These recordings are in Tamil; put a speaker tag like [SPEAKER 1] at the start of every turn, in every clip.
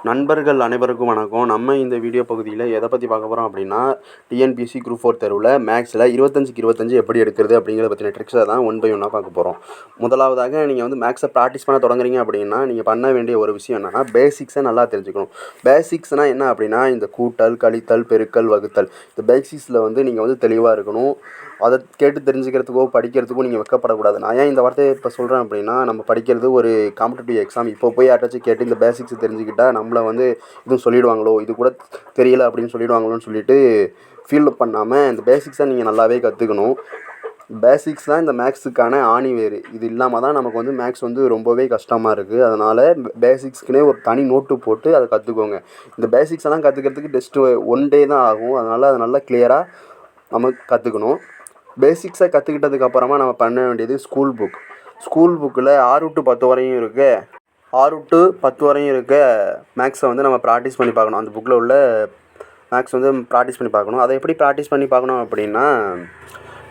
[SPEAKER 1] நண்பர்கள் அனைவருக்கும் வணக்கம். நம்ம இந்த வீடியோ பகுதியில் எதை பற்றி பார்க்க போகிறோம் அப்படின்னா, டிஎன்பிஎஸ்சி குரூப் 4 தேர்வில் மேக்ஸில் 25க்கு 25 எப்படி எடுக்கிறது அப்படிங்கிறத பற்றின ட்ரிக்ஸை தான் ஒன் பை ஒன்னாக பார்க்க போகிறோம். முதலாவதாக நீங்கள் வந்து மேக்ஸை ப்ராக்டிஸ் பண்ண தொடங்குறீங்க அப்படின்னா, நீங்கள் பண்ண வேண்டிய ஒரு விஷயம் என்னென்னா, பேசிக்ஸை நல்லா தெரிஞ்சுக்கணும். பேசிக்ஸ்னால் என்ன அப்படின்னா, இந்த கூட்டல், கழித்தல், பெருக்கல், வகுத்தல், இந்த பேசிக்ஸில் வந்து நீங்கள் வந்து தெளிவாக இருக்கணும். அதை கேட்டு தெரிஞ்சுக்கிறதுக்கோ படிக்கிறதுக்கோ நீங்கள் வெட்கப்படக்கூடாது. நான் ஏன் இந்த வார்த்தையை இப்போ சொல்கிறேன் அப்படின்னா, நம்ம படிக்கிறது ஒரு காம்படிட்டிவ் எக்ஸாம். இப்போ போய் யார்ட்டாச்சும் கேட்டு இந்த பேசிக்ஸ் தெரிஞ்சுக்கிட்டால் நம்மளை வந்து இதுவும் சொல்லிவிடுவாங்களோ, இது கூட தெரியல அப்படின்னு சொல்லிவிடுவாங்களோன்னு சொல்லிட்டு ஃபீல் பண்ணாமல் இந்த பேசிக்ஸை நீங்கள் நல்லாவே கற்றுக்கணும். பேசிக்ஸ் தான் இந்த மேக்ஸுக்கான ஆணிவேர். இது இல்லாமல் தான் நமக்கு வந்து மேக்ஸ் வந்து ரொம்பவே கஷ்டமாக இருக்குது. அதனால் பேசிக்ஸ்க்குனே ஒரு தனி நோட்டு போட்டு அதை கற்றுக்கோங்க. இந்த பேசிக்ஸ் எல்லாம் கற்றுக்கிறதுக்கு ஜஸ்ட்டு 1 டே தான் ஆகும். அதனால் அதை நல்லா கிளியராக நம்ம கற்றுக்கணும். பேசிக்ஸை கற்றுக்கிட்டதுக்கப்புறமா நம்ம பண்ண வேண்டியது ஸ்கூல் புக்கில் 6 to 10 வரையும் இருக்குது. 6 to 10 வரையும் இருக்க மேக்ஸை வந்து நம்ம ப்ராக்டிஸ் பண்ணி பார்க்கணும். அந்த புக்கில் உள்ள மேக்ஸ் வந்து ப்ராக்டிஸ் பண்ணி பார்க்கணும். அதை எப்படி ப்ராக்டிஸ் பண்ணி பார்க்கணும் அப்படின்னா,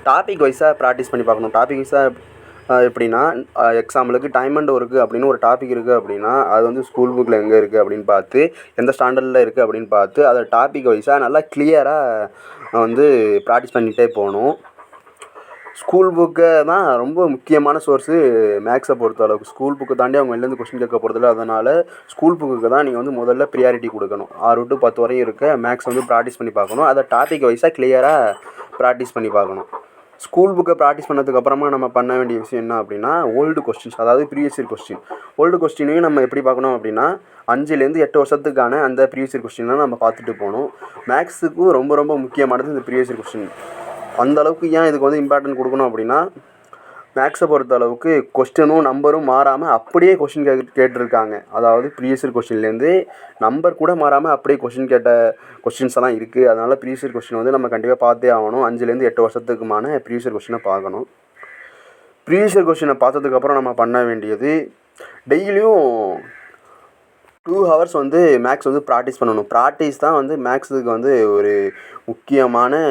[SPEAKER 1] டாபிக் வைஸாக ப்ராக்டிஸ் பண்ணி பார்க்கணும். டாபிக் வைஸாக எப்படின்னா, எக்ஸாம்பிளுக்கு டைம் அண்ட் ஒர்க்கு அப்படின்னு ஒரு டாபிக் இருக்குது அப்படின்னா, அது வந்து ஸ்கூல் புக்கில் எங்கே இருக்குது அப்படின்னு பார்த்து, எந்த ஸ்டாண்டர்டில் இருக்குது அப்படின்னு பார்த்து, அதை டாபிக் வைஸாக நல்லா கிளியராக வந்து ப்ராக்டிஸ் பண்ணிகிட்டே போகணும். ஸ்கூல் புக்கை தான் ரொம்ப முக்கியமான சோர்ஸு மேக்ஸை பொறுத்தளவுக்கு. ஸ்கூல் புக்கை தாண்டி அவங்க வெளிலேருந்து கொஸ்டின் கேட்க போகிறதில்ல. அதனால் ஸ்கூல் புக்குக்கு தான் நீங்கள் வந்து முதல்ல ப்ரியாரிட்டி கொடுக்கணும். 6 to 10 வரையும் இருக்க மேக்ஸ் வந்து ப்ராக்டிஸ் பண்ணி பார்க்கணும். அதை டாபிக் வைஸாக கிளியராக ப்ராக்டிஸ் பண்ணி பார்க்கணும். ஸ்கூல் புக்கை ப்ராக்டிஸ் பண்ணதுக்கப்புறமா நம்ம பண்ண வேண்டிய விஷயம் என்ன அப்படின்னா, ஓல்டு கொஸ்டின்ஸ், அதாவது ப்ரீவியஸ் இயர் கொஸ்டின். ஓல்டு கொஸ்டினையும் நம்ம எப்படி பார்க்கணும் அப்படின்னா, 5லேருந்து 8 வருஷத்துக்கான அந்த ப்ரீவியஸ் இயர் கொஸ்டினை நம்ம பார்த்துட்டு போகணும். மேக்ஸுக்கு ரொம்ப ரொம்ப முக்கியமானது இந்த ப்ரீவியஸ் இயர் கொஸ்டின். அந்த அளவுக்கு ஏன் இதுக்கு வந்து இம்பார்ட்டன்ட் கொடுக்கணும் அப்படின்னா, மேக்ஸை பொறுத்த அளவுக்கு கொஸ்டினும் நம்பரும் மாறாமல் அப்படியே கொஸ்டின் கேட்டிருக்காங்க. அதாவது ப்ரீவியஸ் இயர் கொஸ்டின்லேருந்து நம்பர் கூட மாறாமல் அப்படியே கொஸ்டின் கேட்ட கொஸ்டின்ஸ் எல்லாம் இருக்குது. அதனால் ப்ரீவியஸ் இயர் கொஸ்டின் வந்து நம்ம கண்டிப்பாக பார்த்தே ஆகணும். 5லேருந்து 8 வருஷத்துக்குமான ப்ரீவியஸ் இயர் கொஸ்டினை பார்க்கணும். ப்ரீவியஸ் இயர் கொஸ்டினை பார்த்ததுக்கப்புறம் நம்ம பண்ண வேண்டியது, டெய்லியும் 2 hours வந்து மேக்ஸ் வந்து ப்ராக்டிஸ் பண்ணணும். ப்ராக்டிஸ் தான் வந்து மேக்ஸுக்கு வந்து ஒரு முக்கியமான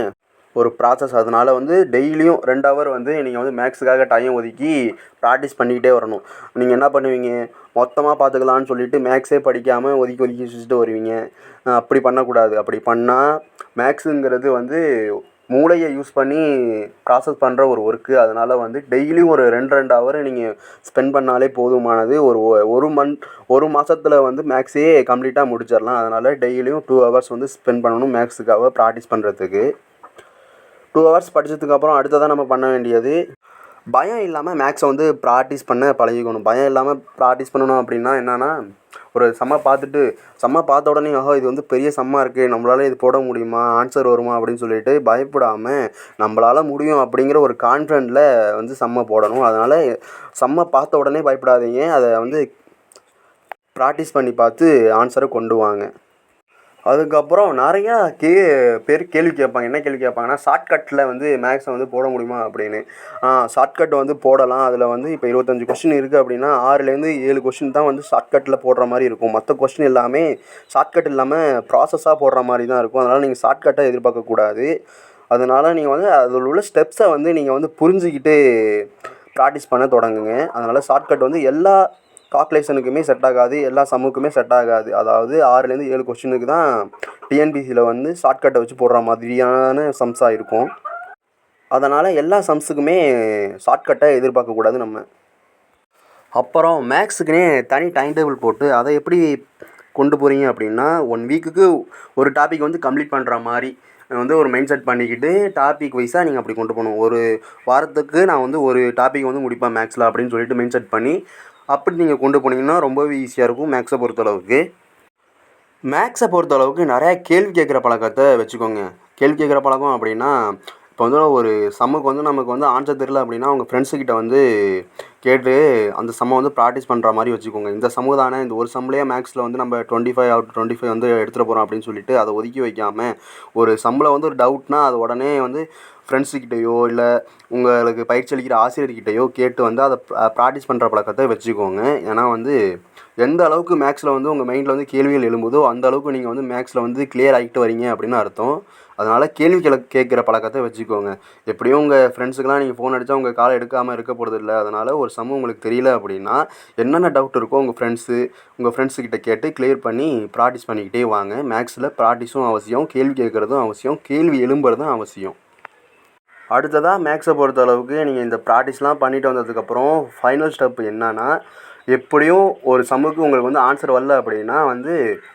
[SPEAKER 1] ஒரு ப்ராசஸ். அதனால் வந்து டெய்லியும் 2 hour வந்து நீங்கள் வந்து மேக்ஸுக்காக டைம் ஒதுக்கி ப்ராக்டிஸ் பண்ணிக்கிட்டே வரணும். நீங்கள் என்ன பண்ணுவீங்க, மொத்தமாக பார்த்துக்கலான்னு சொல்லிவிட்டு மேக்ஸே படிக்காமல் ஒதுக்கி வச்சுட்டு வருவீங்க. அப்படி பண்ணக்கூடாது. அப்படி பண்ணால் மேக்ஸுங்கிறது வந்து மூளையை யூஸ் பண்ணி ப்ராசஸ் பண்ணுற ஒரு ஒர்க்கு. அதனால் வந்து டெய்லியும் ஒரு 2 hour நீங்கள் ஸ்பெண்ட் பண்ணாலே போதுமானது. ஒரு மாதத்தில் வந்து மேக்ஸே கம்ப்ளீட்டாக முடிச்சிடலாம். அதனால் டெய்லியும் 2 hours வந்து ஸ்பெண்ட் பண்ணணும் மேக்ஸுக்காக ப்ராக்டிஸ் பண்ணுறதுக்கு. 2 hours படித்ததுக்கப்புறம் அடுத்ததாக நம்ம பண்ண வேண்டியது, பயம் இல்லாமல் மேக்ஸை வந்து ப்ராக்டிஸ் பண்ண பழகிக்கணும். பயம் இல்லாமல் ப்ராக்டிஸ் பண்ணணும் அப்படின்னா என்னென்னா, ஒரு சம்மை பார்த்த உடனே இது வந்து பெரிய சம்மாக இருக்குது, நம்மளால் இது போட முடியுமா, ஆன்சர் வருமா அப்படின்னு சொல்லிட்டு பயப்படாமல் நம்மளால் முடியும் அப்படிங்கிற ஒரு கான்ஃபிடென்ட்டில் வந்து சம்மை போடணும். அதனால் சம்மை பார்த்த உடனே பயப்படாதீங்க. அதை வந்து ப்ராக்டிஸ் பண்ணி பார்த்து ஆன்சரை கொண்டு வாங்க. அதுக்கப்புறம் நிறையா பேர் கேள்வி கேட்பாங்க. என்ன கேள்வி கேட்பாங்கன்னா, ஷார்ட்கட்டில் வந்து மேக்ஸை வந்து போட முடியுமா அப்படின்னு. ஷார்ட்கட் வந்து போடலாம். அதில் வந்து இப்போ 25 கொஸ்டின் இருக்குது அப்படின்னா 6லேருந்து 7 கொஸ்டின் தான் வந்து ஷார்ட்கட்டில் போடுற மாதிரி இருக்கும். மற்ற கொஸ்டின் எல்லாமே ஷார்ட்கட் இல்லாமல் ப்ராசஸாக போடுற மாதிரி தான் இருக்கும். அதனால் நீங்கள் ஷார்ட்கட்டை எதிர்பார்க்கக்கூடாது. அதனால் நீங்கள் வந்து அதில் உள்ள ஸ்டெப்ஸை வந்து நீங்கள் வந்து புரிஞ்சுக்கிட்டு ப்ராக்டிஸ் பண்ண தொடங்குங்க. அதனால் ஷார்ட்கட் வந்து எல்லா கால்குலேஷனுக்குமே செட் ஆகாது, எல்லா சம்முக்குமே செட் ஆகாது. அதாவது 6லேருந்து 7 கொஸ்டினுக்கு தான் டிஎன்பிசியில் வந்து ஷார்ட்கட்டை வச்சு போடுற மாதிரியான சம்ஸாக இருக்கும். அதனால் எல்லா சம்ஸுக்குமே ஷார்ட்கட்டை எதிர்பார்க்கக்கூடாது நம்ம. அப்புறம் மேக்ஸுக்குனே தனி டைம் டேபிள் போட்டு அதை எப்படி கொண்டு போகிறீங்க அப்படின்னா, 1 வீக்குக்கு ஒரு டாபிக் வந்து கம்ப்ளீட் பண்ணுற மாதிரி வந்து ஒரு மைண்ட் செட் பண்ணிக்கிட்டு டாபிக் வைஸாக நீங்கள் அப்படி கொண்டு போகணும். ஒரு வாரத்துக்கு நான் வந்து ஒரு டாபிக் வந்து முடிப்பேன் மேக்ஸில் அப்படின்னு சொல்லிட்டு மைண்ட் செட் பண்ணி அப்படி நீங்கள் கொண்டு போனீங்கன்னா ரொம்பவே ஈஸியாக இருக்கும். மேக்ஸை பொறுத்தளவுக்கு நிறையா கேள்வி கேட்குற பழக்கத்தை வச்சுக்கோங்க. கேள்வி கேட்குற பழக்கம் அப்படின்னா, இப்போ வந்து ஒரு சம்முக்கு வந்து நமக்கு வந்து ஆன்சர் தெரியல அப்படின்னா அவங்க ஃப்ரெண்ட்ஸுக்கிட்ட வந்து கேட்டு அந்த சம்மை வந்து ப்ராக்டிஸ் பண்ணுற மாதிரி வச்சுக்கோங்க. இந்த சம்மு தானே, இந்த ஒரு சம்லேயே மேக்ஸில் வந்து நம்ம 25 out of 25 வந்து எடுத்துகிட்டு போகிறோம் அப்படின்னு சொல்லிட்டு அதை ஒதுக்கி வைக்காமல், ஒரு சம்மில் வந்து ஒரு டவுட்னா அது உடனே வந்து ஃப்ரெண்ட்ஸுக்கிட்டேயோ இல்லை உங்களுக்கு பயிற்சி அளிக்கிற ஆசிரியர்கிட்டையோ கேட்டு வந்து அதை ப்ராக்டிஸ் பண்ணுற பழக்கத்தை வச்சுக்கோங்க. ஏன்னா வந்து எந்த அளவுக்கு மேக்ஸில் வந்து உங்கள் மைண்டில் வந்து கேள்விகள் எழும்போதோ அந்த அளவுக்கு நீங்கள் வந்து மேக்ஸில் வந்து கிளியர் ஆகிட்டு வரீங்க அப்படின்னு அர்த்தம். அதனால் கேள்வி கேட்குற பழக்கத்தை வச்சுக்கோங்க. எப்படியும் உங்கள் ஃப்ரெண்ட்ஸுக்கெலாம் நீங்கள் ஃபோன் அடித்தா உங்கள் காலை எடுக்காமல் இருக்க போகிறது இல்லை. அதனால் ஒரு சம் உங்களுக்கு தெரியல அப்படின்னா என்னென்ன டவுட் இருக்கோ உங்கள் ஃப்ரெண்ட்ஸுக்கிட்ட கேட்டு கிளியர் பண்ணி ப்ராக்டிஸ் பண்ணிக்கிட்டே வாங்க. மேக்ஸில் ப்ராக்டிஸும் அவசியம், கேள்வி கேட்குறதும் அவசியம், கேள்வி எழும்புறதும் அவசியம். அடுத்ததாக மேக்ஸை பொறுத்த அளவுக்கு நீங்கள் இந்த ப்ராக்டிஸ்லாம் பண்ணிட்டு வந்ததுக்கப்புறம் ஃபைனல் ஸ்டெப் என்னன்னா, எப்படியும் ஒரு சம்முக்கு உங்களுக்கு வந்து ஆன்சர் வரல அப்படின்னா வந்து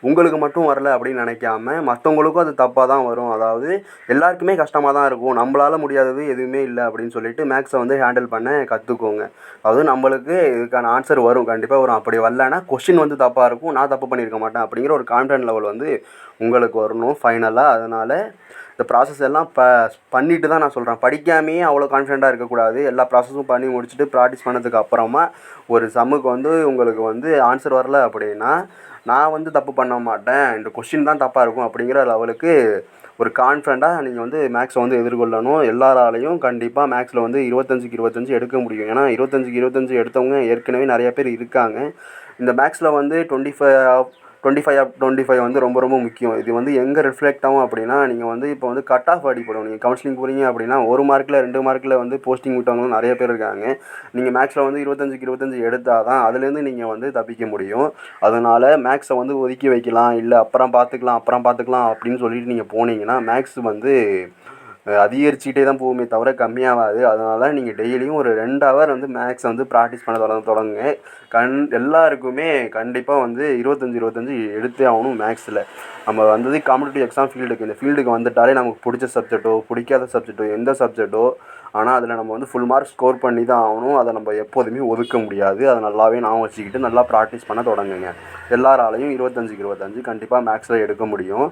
[SPEAKER 1] உங்களுக்கு மட்டும் வரல அப்படின்னு நினைக்காம மற்றவங்களுக்கும் அது தப்பாக தான் வரும். அதாவது எல்லாருக்குமே கஷ்டமாக தான் இருக்கும். நம்மளால் முடியாதது எதுவுமே இல்லை அப்படின்னு சொல்லிட்டு மேக்ஸை வந்து ஹேண்டில் பண்ண கற்றுக்கோங்க. அதாவது நம்மளுக்கு இதுக்கான ஆன்சர் வரும், கண்டிப்பாக வரும். அப்படி வரலன்னா கொஷின் வந்து தப்பாக இருக்கும், நான் தப்பு பண்ணியிருக்க மாட்டேன் அப்படிங்கிற ஒரு கான்ஃபிடென்ட் லெவல் வந்து உங்களுக்கு வரணும் ஃபைனலாக. அதனால் இந்த ப்ராசஸ் எல்லாம் பண்ணிட்டு தான் நான் சொல்கிறேன். படிக்காமையே அவ்வளோ கான்ஃபிடென்ட்டாக இருக்கக்கூடாது. எல்லா ப்ராசஸும் பண்ணி முடிச்சுட்டு ப்ராக்டிஸ் பண்ணதுக்கு அப்புறமா ஒரு சம்முக்கு வந்து உங்களுக்கு வந்து ஆன்சர் வரல அப்படின்னா நான் வந்து தப்பு பண்ண மாட்டேன், இந்த கொஷின் தான் தப்பாக இருக்கும் அப்படிங்கிற லெவலுக்கு ஒரு கான்ஃபிடென்ட்டாக நீங்கள் வந்து மேக்ஸை வந்து எதிர்கொள்ளணும். எல்லாராலையும் கண்டிப்பாக மேக்ஸில் வந்து 25க்கு 25 எடுக்க முடியும். ஏன்னா 25க்கு 25 எடுத்தவங்க ஏற்கனவே நிறைய பேர் இருக்காங்க. இந்த மேக்ஸில் வந்து 25 வந்து ரொம்ப ரொம்ப முக்கியம். இது வந்து எங்கே ரிஃப்ளெக்ட் ஆகும் அப்படின்னா, நீங்கள் வந்து இப்போ வந்து கட் ஆஃப் அடிப்படும். நீங்கள் கவுன்சிலிங் போகிறீங்க அப்படின்னா 1 மார்க்கில் 2 மார்க்கில் வந்து போஸ்டிங் விட்டவங்களும் நிறைய பேர் இருக்காங்க. நீங்கள் மேக்ஸில் வந்து 25க்கு 25 எடுத்தால் தான் அதுலேருந்து நீங்கள் வந்து தப்பிக்க முடியும். அதனால் மேக்ஸை வந்து ஒதுக்கி வைக்கலாம், இல்லை அப்புறம் பார்த்துக்கலாம் அப்படின்னு சொல்லிட்டு நீங்கள் போனீங்கன்னா மேக்ஸ் வந்து அதிகரிச்சுக்கிட்டே தான் போகுமே தவிர கம்மியாகாது. அதனால் நீங்கள் டெய்லியும் ஒரு 2 ஹவர் வந்து மேக்ஸை வந்து ப்ராக்டிஸ் பண்ண தொடங்குங்க. எல்லாருக்குமே கண்டிப்பாக வந்து 25 எடுத்தே ஆகணும் மேக்ஸில். நம்ம வந்தது காம்படிட்டிவ் எக்ஸாம் ஃபீல்டுக்கு. இந்த ஃபீல்டுக்கு வந்துட்டாலே நமக்கு பிடிச்ச சப்ஜெக்ட்டோ பிடிக்காத சப்ஜெக்ட்டோ எந்த சப்ஜெக்ட்டோ, ஆனால் அதில் நம்ம வந்து ஃபுல் மார்க் ஸ்கோர் பண்ணி தான் ஆகணும். அதை நம்ம எப்போதுமே ஒதுக்க முடியாது. அதை நல்லாவே ஞாபகம் வச்சுக்கிட்டு நல்லா ப்ராக்டிஸ் பண்ண தொடங்குங்க. எல்லாராலையும் 25க்கு 25 கண்டிப்பாக மேக்ஸில் எடுக்க முடியும்.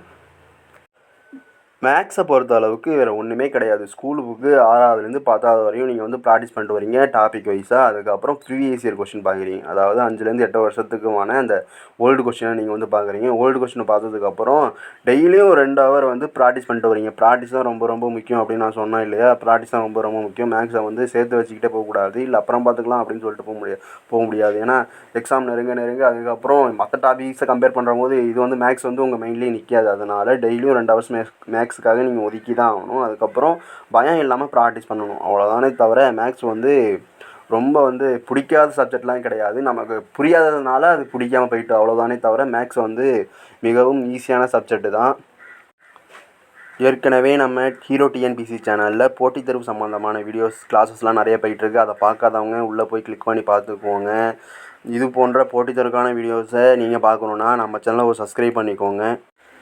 [SPEAKER 1] மேக்ஸை பொறுத்த அளவுக்கு வேறு ஒன்றுமே கிடையாது. ஸ்கூல் புக்கு 6வதுலேருந்து 10வது வரையும் நீங்கள் வந்து ப்ராக்டிஸ் பண்ணிட்டு வரீங்க டாபிக் வைஸாக. அதுக்கப்புறம் ப்ரீவியஸ் இயர் கொஷின் பார்க்குறீங்க. அதாவது 5லேருந்து 8 வருஷத்துக்குமான அந்த ஓல்டு கொஷினை நீங்கள் வந்து பார்க்குறீங்க. ஓல்டு கொஷினை பார்த்ததுக்கப்புறம் டெய்லியும் 2 ஹவர் வந்து ப்ராக்டிஸ் பண்ணிட்டு வரீங்க. ப்ராக்டிஸ் தான் ரொம்ப ரொம்ப முக்கியம் அப்படின்னு நான் சொன்னேன் இல்லையா? ப்ராக்டிஸ் தான் ரொம்ப ரொம்ப முக்கியம். மேக்ஸை வந்து சேர்த்து வச்சுக்கிட்டே போகக்கூடாது, இல்லை அப்புறம் பார்த்துக்கலாம் அப்படின்னு சொல்லிட்டு போக முடியாது. ஏன்னா எக்ஸாம் நெருங்க அதுக்கப்புறம் மற்ற டாபிக்ஸை கம்பேர் பண்ணுற போது இது வந்து மேக்ஸ் வந்து உங்கள் மைண்ட்லேயே நிற்காது. அதனால் டெய்லியும் 2 ஹவர்ஸ் மேக்ஸுக்காக நீங்கள் ஒதுக்கி தான் ஆகணும். அதுக்கப்புறம் பயம் இல்லாமல் ப்ராக்டிஸ் பண்ணணும், அவ்வளோதானே தவிர மேக்ஸ் வந்து ரொம்ப வந்து பிடிக்காத சப்ஜெக்ட்லாம் கிடையாது. நமக்கு புரியாததுனால அது பிடிக்காமல் போயிட்டு அவ்வளோதானே தவிர மேக்ஸ் வந்து மிகவும் ஈஸியான சப்ஜெக்டு தான். ஏற்கனவே நம்ம ஹீரோ டிஎன்பிசி சேனலில் போட்டித் தேர்வு சம்மந்தமான வீடியோஸ் கிளாஸஸ்லாம் நிறைய போயிட்டுருக்கு. அதை பார்க்காதவங்க உள்ளே போய் கிளிக் பண்ணி பார்த்துக்கோங்க. இது போன்ற போட்டித் தேர்வுக்கான வீடியோஸை நீங்கள் பார்க்கணுன்னா நம்ம சேனலை ஒரு சப்ஸ்கிரைப் பண்ணிக்கோங்க.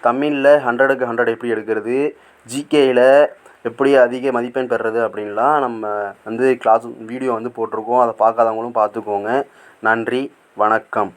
[SPEAKER 1] தமிழில் 100க்கு 100 எப்படி எடுக்கிறது, ஜிகேயில் எப்படி அதிக மதிப்பெண் பெறுறது அப்படின்லாம் நம்ம வந்து வீடியோ வந்து போட்டிருக்கோம். அதை பார்க்காதவங்களும் பார்த்துக்கோங்க. நன்றி, வணக்கம்.